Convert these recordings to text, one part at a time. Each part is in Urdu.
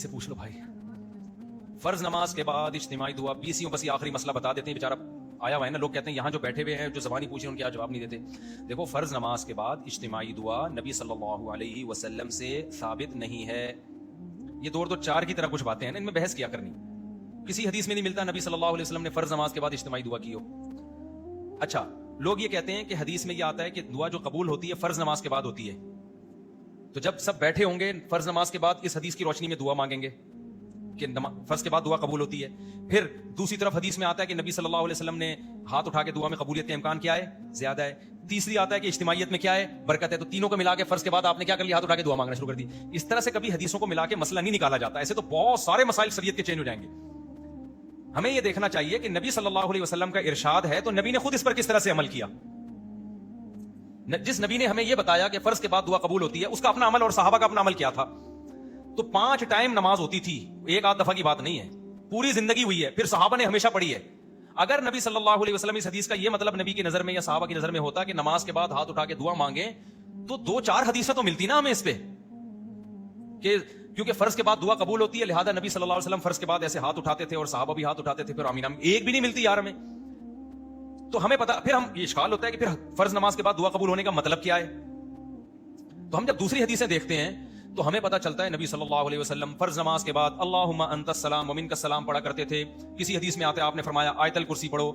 سے پوچھ لو بھائی، فرض نماز کے بعد اجتماعی دعا 20 بس یہ آخری مسئلہ بتا دیتے ہیں، بیچارہ آیا ہوا ہے نا، لوگ کہتے ہیں یہاں جو بیٹھے ہوئے ہیں جو زبانی پوچھیں ان کے یہاں جواب نہیں دیتے۔ دیکھو، فرض نماز کے بعد اجتماعی دعا نبی صلی اللہ علیہ وسلم سے ثابت نہیں ہے۔ یہ دو چار کی طرح کچھ باتیں ہیں نا، ان میں بحث کیا کرنی، کسی حدیث میں نہیں ملتا نبی صلی اللہ علیہ وسلم نے فرض نماز کے بعد اجتماعی دعا کی ہو۔ اچھا، لوگ یہ کہتے ہیں کہ حدیث میں یہ آتا ہے کہ دعا جو قبول ہوتی ہے فرض نماز کے بعد ہوتی ہے، تو جب سب بیٹھے ہوں گے فرض نماز کے بعد اس حدیث کی روشنی میں دعا مانگیں گے کہ فرض کے بعد دعا قبول ہوتی ہے۔ پھر دوسری طرف حدیث میں آتا ہے کہ نبی صلی اللہ علیہ وسلم نے ہاتھ اٹھا کے دعا میں قبولیت کا امکان کیا ہے، زیادہ ہے۔ تیسری آتا ہے کہ اجتماعیت میں کیا ہے، برکت ہے۔ تو تینوں کو ملا کے فرض کے بعد آپ نے کیا کر لیا، ہاتھ اٹھا کے دعا مانگنا شروع کر دی۔ اس طرح سے کبھی حدیثوں کو ملا کے مسئلہ نہیں نکالا جاتا، ایسے تو بہت سارے مسائل شریعت کے چینج ہو جائیں گے۔ ہمیں یہ دیکھنا چاہیے کہ نبی صلی اللہ علیہ وسلم کا ارشاد ہے تو نبی نے خود اس پر کس طرح سے عمل کیا۔ جس نبی نے ہمیں یہ بتایا کہ فرض کے بعد دعا قبول ہوتی ہے، اس کا اپنا عمل اور صحابہ کا اپنا عمل کیا تھا۔ تو 5 ٹائم نماز ہوتی تھی، ایک آدھ دفعہ کی بات نہیں ہے، پوری زندگی ہوئی ہے، پھر صحابہ نے ہمیشہ پڑھی ہے۔ اگر نبی صلی اللہ علیہ وسلم اس حدیث کا یہ مطلب نبی کی نظر میں یا صحابہ کی نظر میں ہوتا کہ نماز کے بعد ہاتھ اٹھا کے دعا مانگیں، تو 2-4 حدیثیں تو ملتی نا ہمیں اس پہ کہ کیونکہ فرض کے بعد دعا قبول ہوتی ہے، لہذا نبی صلی اللہ علیہ وسلم فرض کے بعد ایسے ہاتھ اٹھاتے تھے اور صحابہ بھی ہاتھ اٹھاتے تھے، پھر آمین آمین ایک بھی نہیں ملتی یار ہمیں۔ تو ہمیں پتا، پھر ہم یہ اشکال ہوتا ہے کہ پھر فرض نماز کے بعد دعا قبول ہونے کا مطلب کیا ہے۔ تو ہم جب دوسری حدیثیں دیکھتے ہیں تو ہمیں پتا چلتا ہے نبی صلی اللہ علیہ وسلم فرض نماز کے بعد اللہم انت السلام ومنک السلام پڑھا کرتے تھے۔ کسی حدیث میں آتا ہے آپ نے فرمایا آیت الکرسی پڑھو،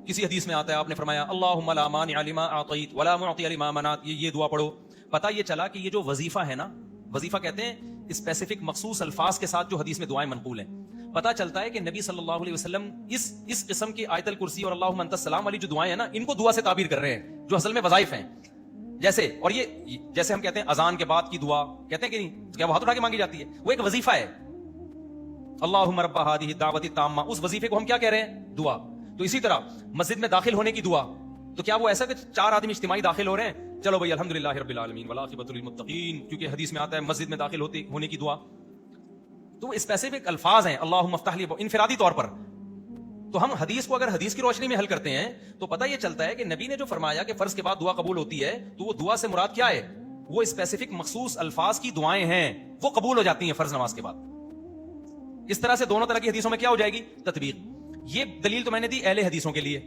کسی حدیث میں آتا ہے آپ نے فرمایا اللہم لا مانع لما اعطیت ولا معطی لما منعت، یہ دعا پڑھو۔ پتہ یہ چلا کہ یہ جو وظیفہ ہے نا، وظیفہ کہتے ہیں اسپیسیفک مخصوص الفاظ کے ساتھ جو حدیث میں دعائیں منقول ہیں، پتا چلتا ہے کہ نبی صلی اللہ علیہ وسلم اس قسم کی آیت الکرسی اور اللہم انت السلام والی جو دعائیں ہیں نا، ان کو دعا سے تعبیر کر رہے ہیں جو اصل میں وظائف ہیں۔ جیسے، اور یہ جیسے ہم کہتے ہیں اذان کے بعد کی دعا، کہتے ہیں کہ نہیں، کیا وہ ہاتھ اٹھا کے مانگی جاتی ہے، وہ ایک وظیفہ ہے۔ اللہم رب ہذہ الدعوۃ التامہ، اس وظیفے کو ہم کیا کہہ رہے ہیں، دعا۔ تو اسی طرح مسجد میں داخل ہونے کی دعا، تو کیا وہ ایسا کہ 4 آدمی اجتماعی داخل ہو رہے ہیں، چلو بھائی الحمدللہ رب العالمین والعاقبۃ للمتقین، کیونکہ حدیث میں آتا ہے مسجد میں داخل ہونے کی دعا، تو وہ اسپیسیفک الفاظ ہیں، اللہم افتح لی، انفرادی طور پر۔ تو ہم حدیث کو اگر حدیث کی روشنی میں حل کرتے ہیں تو پتہ یہ چلتا ہے کہ نبی نے جو فرمایا کہ فرض کے بعد دعا قبول ہوتی ہے، تو وہ دعا سے مراد کیا ہے، وہ اسپیسیفک مخصوص الفاظ کی دعائیں ہیں، وہ قبول ہو جاتی ہیں فرض نماز کے بعد۔ اس طرح سے دونوں طرح کی حدیثوں میں کیا ہو جائے گی، تطبیق۔ یہ دلیل تو میں نے دی اہل حدیثوں کے لیے،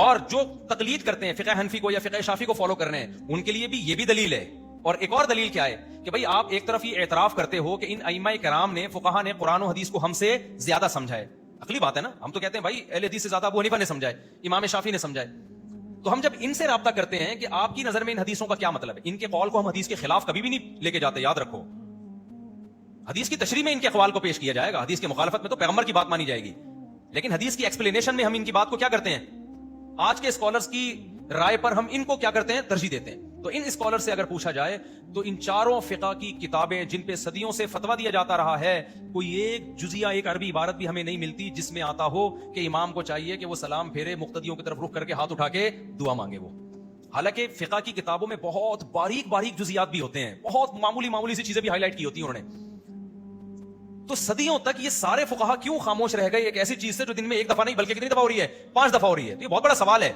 اور جو تقلید کرتے ہیں فقہ حنفی کو یا فقہ شافعی کو فالو کر رہے ہیں، ان کے لیے بھی یہ بھی دلیل ہے۔ اور ایک اور دلیل کیا ہے کہ بھائی آپ ایک طرف یہ اعتراف کرتے ہو کہ ان ائمہ کرام نے، فقہا نے قرآن و حدیث کو ہم سے زیادہ سمجھا ہے، عقلی بات ہے نا، ہم تو کہتے ہیں بھائی اہل حدیث سے زیادہ ابو حنیفہ نے سمجھا ہے، امام شافعی نے سمجھا ہے۔ تو ہم جب ان سے رابطہ کرتے ہیں کہ آپ کی نظر میں ان حدیثوں کا کیا مطلب ہے، ان کے قول کو ہم حدیث کے خلاف کبھی بھی نہیں لے کے جاتے، یاد رکھو۔ حدیث کی تشریح میں ان کے اقوال کو پیش کیا جائے گا، حدیث کی مخالفت میں تو پیغمبر کی بات مانی جائے گی، لیکن حدیث کی ایکسپلینیشن میں ہم ان کی بات کو کیا کرتے ہیں، آج کے اسکالرز کی رائے پر ہم ان کو کیا کرتے ہیں، ترجیح دیتے ہیں۔ تو ان اسکالر سے اگر پوچھا جائے تو ان چاروں فقہ کی کتابیں جن پہ صدیوں سے فتویٰ دیا جاتا رہا ہے، کوئی ایک جزیہ، ایک عربی عبارت بھی ہمیں نہیں ملتی جس میں آتا ہو کہ امام کو چاہیے کہ وہ سلام پھیرے، مقتدیوں کی طرف رخ کر کے ہاتھ اٹھا کے دعا مانگے وہ۔ حالانکہ فقہ کی کتابوں میں بہت باریک باریک جزیات بھی ہوتے ہیں، بہت معمولی سی چیزیں بھی ہائی لائٹ کی ہوتی ہیں انہوں نے۔ تو صدیوں تک یہ سارے فقہا کیوں خاموش رہ گئے ایک ایسی چیز سے جو دن میں ایک دفعہ نہیں بلکہ کتنی دفعہ ہو رہی ہے، 5 دفعہ ہو رہی ہے؟ تو یہ بہت بڑا سوال ہے۔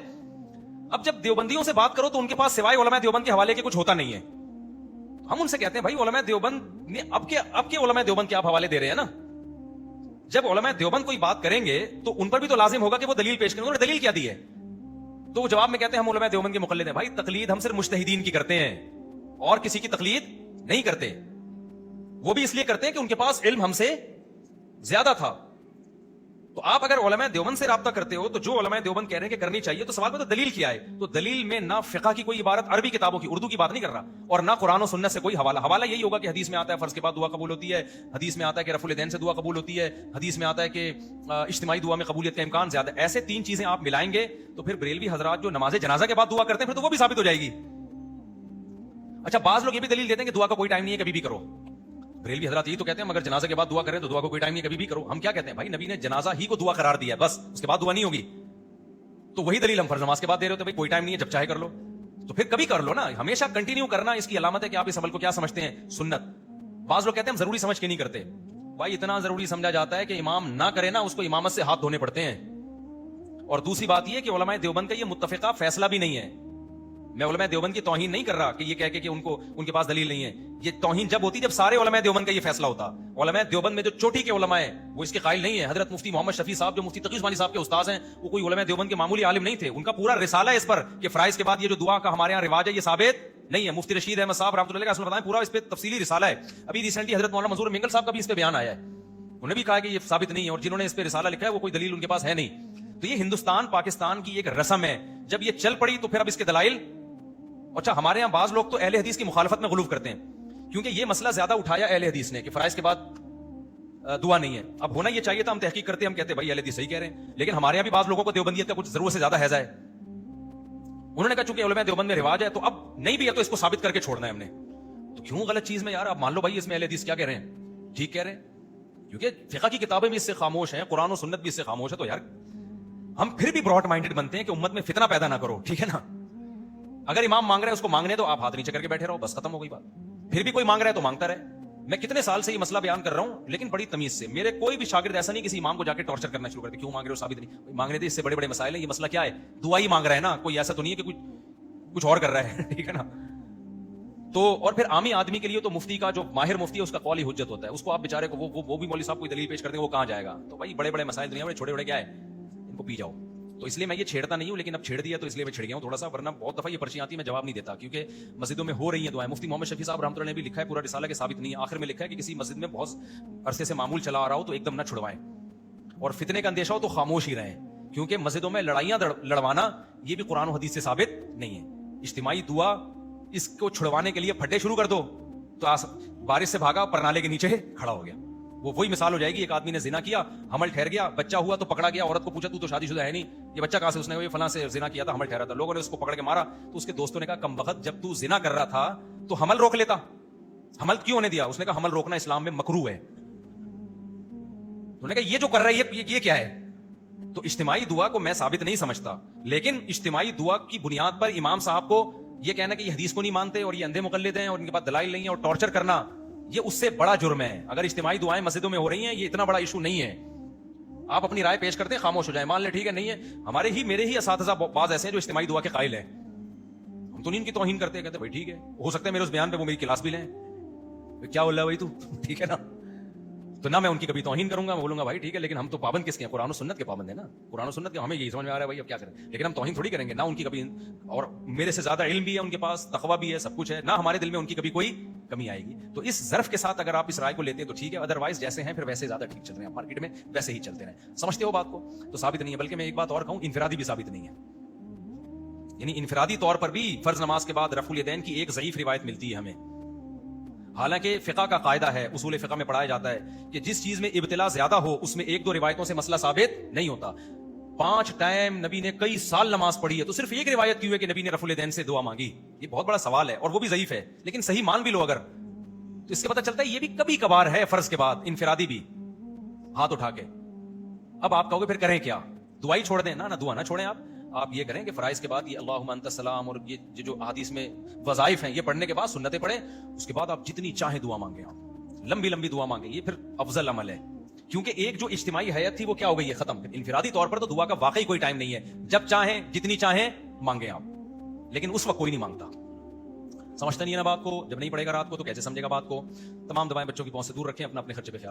اب جب دیوبندیوں سے بات کرو تو ان کے پاس سوائے علماء دیوبند کے حوالے کے کچھ ہوتا نہیں ہے۔ ہم ان سے کہتے ہیں بھائی علماء دیوبند نے اب کے علماء دیوبند کے آپ حوالے دے رہے ہیں نا، جب علماء دیوبند کوئی بات کریں گے تو ان پر بھی تو لازم ہوگا کہ وہ دلیل پیش کریں، انہوں نے دلیل کیا دی ہے؟ تو وہ جواب میں کہتے ہیں ہم علماء دیوبند کے مقلد ہیں۔ بھائی تقلید ہم صرف مجتہدین کی کرتے ہیں اور کسی کی تقلید نہیں کرتے، وہ بھی اس لیے کرتے ہیں کہ ان کے پاس علم ہم سے زیادہ تھا۔ تو آپ اگر علماء دیوبند سے رابطہ کرتے ہو تو جو علماء دیوبند کہہ رہے ہیں کہ کرنی چاہیے، تو سوال میں تو دلیل کیا ہے؟ تو دلیل میں نہ فقہ کی کوئی عبارت، عربی کتابوں کی، اردو کی بات نہیں کر رہا، اور نہ قرآن و سنت سے کوئی حوالہ یہی ہوگا کہ حدیث میں آتا ہے فرض کے بعد دعا قبول ہوتی ہے، حدیث میں آتا ہے کہ رفع الیدین سے دعا قبول ہوتی ہے، حدیث میں آتا ہے کہ اجتماعی دعا میں قبولیت کا امکان زیادہ ہے۔ ایسے 3 چیزیں آپ ملائیں گے تو پھر بریلوی حضرات جو نماز جنازہ کے بعد دعا کرتے ہیں پھر تو وہ بھی ثابت ہو جائے گی۔ اچھا، بعض لوگ یہ بھی دلیل دیتے ہیں کہ دعا کا کوئی ٹائم نہیں ہے، کبھی بھی کرو۔ بریلوی حضرات یہی تو کہتے ہیں مگر جنازہ کے بعد دعا کریں تو دعا کو کوئی ٹائم نہیں، کبھی بھی کرو۔ ہم کیا کہتے ہیں، بھائی نبی نے جنازہ ہی کو دعا قرار دیا ہے، بس اس کے بعد دعا نہیں ہوگی، تو وہی دلیل ہم فرض نماز کے بعد دے رہے ہوتے ہیں، بھائی کوئی ٹائم نہیں ہے، جب چاہے کر لو، تو پھر کبھی کر لو نا۔ ہمیشہ کنٹینیو کرنا اس کی علامت ہے کہ آپ اس عمل کو کیا سمجھتے ہیں، سنت۔ بعض لوگ کہتے ہیں ہم ضروری سمجھ کے نہیں کرتے، بھائی اتنا ضروری سمجھا جاتا ہے کہ امام نہ کرے نا، اس کو امامت سے ہاتھ دھونے پڑتے ہیں۔ اور دوسری بات یہ کہ علماء دیوبند کا یہ متفقہ فیصلہ بھی نہیں ہے، میں علماء دیوبند کی توہین نہیں کر رہا کہ یہ کہہ کے کہ ان کے پاس دلیل نہیں ہے. یہ توہین جب ہوتی جب سارے علماء دیوبند کا یہ فیصلہ ہوتا. علماء دیوبند میں جو چوٹی کے علماء ہیں وہ اس کے قائل نہیں ہیں. حضرت مفتی محمد شفیع صاحب جو مفتی تقی عثمانی صاحب کے استاد ہیں وہ کوئی علماء دیوبند کے معمولی عالم نہیں تھے. ان کا پورا رسالہ ہے اس پر کہ فرائض کے بعد یہ جو دعا کا ہمارے یہاں رواج ہے یہ ثابت نہیں ہے. مفتی رشید احمد صاحب رحمۃ اللہ علیہ کا بتائیں پورا اس پہ تفصیلی رسالہ ہے. ابھی ریسنٹلی حضرت مولانا منظور منگل صاحب کا بھی اس پہ بیان آیا ہے. انہوں نے بھی کہا کہ یہ ثابت نہیں ہے اور جنہوں نے اس پہ رسالہ لکھا ہے وہ کوئی دلیل ان کے پاس ہے نہیں. تو یہ ہندوستان پاکستان کی ایک رسم ہے. جب یہ چل پڑی تو پھر اب اس کے دلائل. اچھا ہمارے یہاں بعض لوگ تو اہل حدیث کی مخالفت میں غلو کرتے ہیں کیونکہ یہ مسئلہ زیادہ اٹھایا اہل حدیث نے کہ فرائض کے بعد دعا نہیں ہے. اب ہونا یہ چاہیے تھا ہم تحقیق کرتے ہم کہتے بھائی اہل حدیث صحیح کہہ رہے ہیں. لیکن ہمارے یہاں بھی بعض لوگوں کو دیوبندیت کا کچھ ضرورت سے زیادہ حیضہ ہے. انہوں نے کہا چونکہ علماء دیوبند میں رواج ہے تو اب نہیں بھی ہے تو اس کو ثابت کر کے چھوڑنا ہے ہم نے. تو کیوں غلط چیز میں یار. اب مان لو بھائی اس میں اہل حدیث کیا کہہ رہے ہیں ٹھیک کہہ رہے ہیں کیونکہ فقہ کی کتابیں بھی اس سے خاموش ہیں, قرآن و سنت بھی اس سے خاموش ہے. تو یار ہم پھر بھی براڈ مائنڈڈ بنتے ہیں کہ امت میں فتنہ پیدا نہ کرو. ٹھیک ہے نا. اگر امام مانگ رہے ہیں اس کو مانگنے تو آپ ہاتھ نیچے کر کے بیٹھے رہو بس ختم ہو گئی بات. پھر بھی کوئی مانگ رہا ہے تو مانگتا رہے. میں کتنے سال سے یہ مسئلہ بیان کر رہا ہوں لیکن بڑی تمیز سے. میرے کوئی بھی شاگرد ایسا نہیں کسی امام کو جا کے ٹارچر کرنا شروع کرتے کیوں مانگ رہے ہو ثابت نہیں. مانگنے تھے اس سے بڑے بڑے مسائل ہیں. یہ مسئلہ کیا ہے دعا ہی مانگ رہا ہے نا. کوئی ایسا تو نہیں ہے کہ کچھ اور کر رہا ہے. ٹھیک ہے نا. تو اور پھر عامی آدمی کے لیے تو مفتی کا جو ماہر مفتی ہے اس کا قول ہی حجت ہوتا ہے. اس کو آپ بیچارے کو وہ بھی مولوی صاحب کوئی دلیل پیش کرتے ہیں وہ کہاں جائے گا. تو بھائی بڑے بڑے مسائل دنیا میں چھوٹے بڑے کیا ہے ان کو پی جاؤ. تو اس لیے میں یہ چھیڑتا نہیں ہوں لیکن اب چھیڑ دیا تو اس لیے میں چھڑ گیا ہوں تھوڑا سا. ورنہ بہت دفعہ یہ پرچیاں آتی ہیں میں جواب نہیں دیتا کیونکہ مسجدوں میں ہو رہی ہیں دعائیں. مفتی محمد شفیع صاحب رحمۃ اللہ نے بھی لکھا ہے پورا رسالہ کہ ثابت نہیں ہے. آخر میں لکھا ہے کہ کسی مسجد میں بہت عرصے سے معمول چلا آ رہا ہو تو ایک دم نہ چھڑوائیں اور فتنے کا اندیشہ ہو تو خاموش ہی رہیں کیونکہ مسجدوں میں لڑائیاں لڑوانا یہ بھی قرآن و حدیث سے ثابت نہیں ہے. اجتماعی دعا اس کو چھڑوانے کے لیے پھٹے شروع کر دو تو بارش سے بھاگا پرنالے کے نیچے کھڑا ہو گیا. وہی مثال ہو جائے گی. ایک آدمی نے زنا کیا حمل ٹھہر گیا بچہ ہوا تو پکڑا گیا. عورت کو پوچھا تو شادی شدہ ہے نہیں یہ بچہ کہاں سے. اس نے یہ فلاں سے زنا کیا تھا حمل ٹھہرا تھا. لوگوں نے اس کو پکڑ کے مارا تو اس کے دوستوں نے کہا کم وقت جب تو زنا کر رہا تھا تو حمل روک لیتا. حمل کیوں ہونے دیا. اس نے کہا حمل روکنا اسلام میں مکروہ ہے. انہوں نے کہا یہ جو کر رہا ہے یہ کیا ہے. تو اجتماعی دعا کو میں ثابت نہیں سمجھتا لیکن اجتماعی دعا کی بنیاد پر امام صاحب کو یہ کہنا کہ یہ حدیث کو نہیں مانتے اور یہ اندھے مقلد ہیں اور ان کے پاس دلائل نہیں ہے اور ٹارچر کرنا یہ اس سے بڑا جرم ہے. اگر اجتماعی دعائیں مسجدوں میں ہو رہی ہیں یہ اتنا بڑا ایشو نہیں ہے. آپ اپنی رائے پیش کرتے ہیں خاموش ہو جائیں مان لیں ٹھیک ہے نہیں ہے. ہمارے میرے ہی اساتذہ بعض ایسے ہیں جو اجتماعی دعا کے قائل ہیں. ہم تو نہیں ان کی توہین کرتے کہتے بھائی ٹھیک ہے ہو سکتا ہے میرے اس بیان پہ وہ میری کلاس بھی لیں. کیا بول رہا ہے بھائی تو ٹھیک ہے نا. تو نہ میں ان کی کبھی توہین کروں گا. میں بولوں گا بھائی ٹھیک ہے لیکن ہم تو پابند کس کے ہیں قرآن و سنت کے پابند ہیں نا. قرآن و سنت کے ہمیں یہی سمجھ میں آ رہا ہے بھائی اب کیا کریں لیکن ہم توہین تھوڑی کریں گے. نہ ان کی کبھی اور میرے سے زیادہ علم بھی ہے ان کے پاس تقویٰ بھی ہے سب کچھ ہے. نہ ہمارے دل میں ان کی کبھی کوئی کمی آئے گی. تو اس ظرف کے ساتھ اگر آپ اس رائے کو لیتے ہیں تو ٹھیک ہے. ادروائز جیسے ہیں پھر ویسے زیادہ ٹھیک چل رہے ہیں مارکیٹ میں ویسے ہی چلتے رہیں. سمجھتے ہو بات کو. تو ثابت نہیں ہے. بلکہ میں ایک بات اور کہوں انفرادی بھی ثابت نہیں ہے. یعنی انفرادی طور پر بھی فرض نماز کے بعد رفع الیدین کی ایک ضعیف روایت ملتی ہے ہمیں. حالانکہ فقہ کا قاعدہ ہے اصول فقہ میں پڑھایا جاتا ہے کہ جس چیز میں ابتلا زیادہ ہو اس میں ایک دو روایتوں سے مسئلہ ثابت نہیں ہوتا. 5 ٹائم نبی نے کئی سال نماز پڑھی ہے تو صرف ایک روایت کیوں ہے کہ نبی نے رفع الیدین سے دعا مانگی. یہ بہت بڑا سوال ہے اور وہ بھی ضعیف ہے لیکن صحیح مان بھی لو اگر تو اس سے پتہ چلتا ہے یہ بھی کبھی کبھار ہے فرض کے بعد انفرادی بھی ہاتھ اٹھا کے. اب آپ کہو گے پھر کریں کیا. دعائی چھوڑ دیں نہ دعا نہ چھوڑیں. آپ یہ کریں کہ فرائض کے بعد یہ اللہم انت السلام اور یہ جو احادیث میں وظائف ہیں یہ پڑھنے کے بعد سنتیں پڑھیں. اس کے بعد آپ جتنی چاہیں دعا مانگیں. آپ لمبی لمبی دعا مانگیں. یہ پھر افضل عمل ہے کیونکہ ایک جو اجتماعی حیات تھی وہ کیا ہو گئی ہے ختم. انفرادی طور پر تو دعا کا واقعی کوئی ٹائم نہیں ہے. جب چاہیں جتنی چاہیں مانگیں آپ لیکن اس وقت کوئی نہیں مانگتا. سمجھتا نہیں ہے نا بات کو. جب نہیں پڑھے گا رات کو تو کیسے سمجھے گا بات کو. تمام دعائیں بچوں کی پہنچ سے دور رکھیں. اپنے خرچے پہ خیال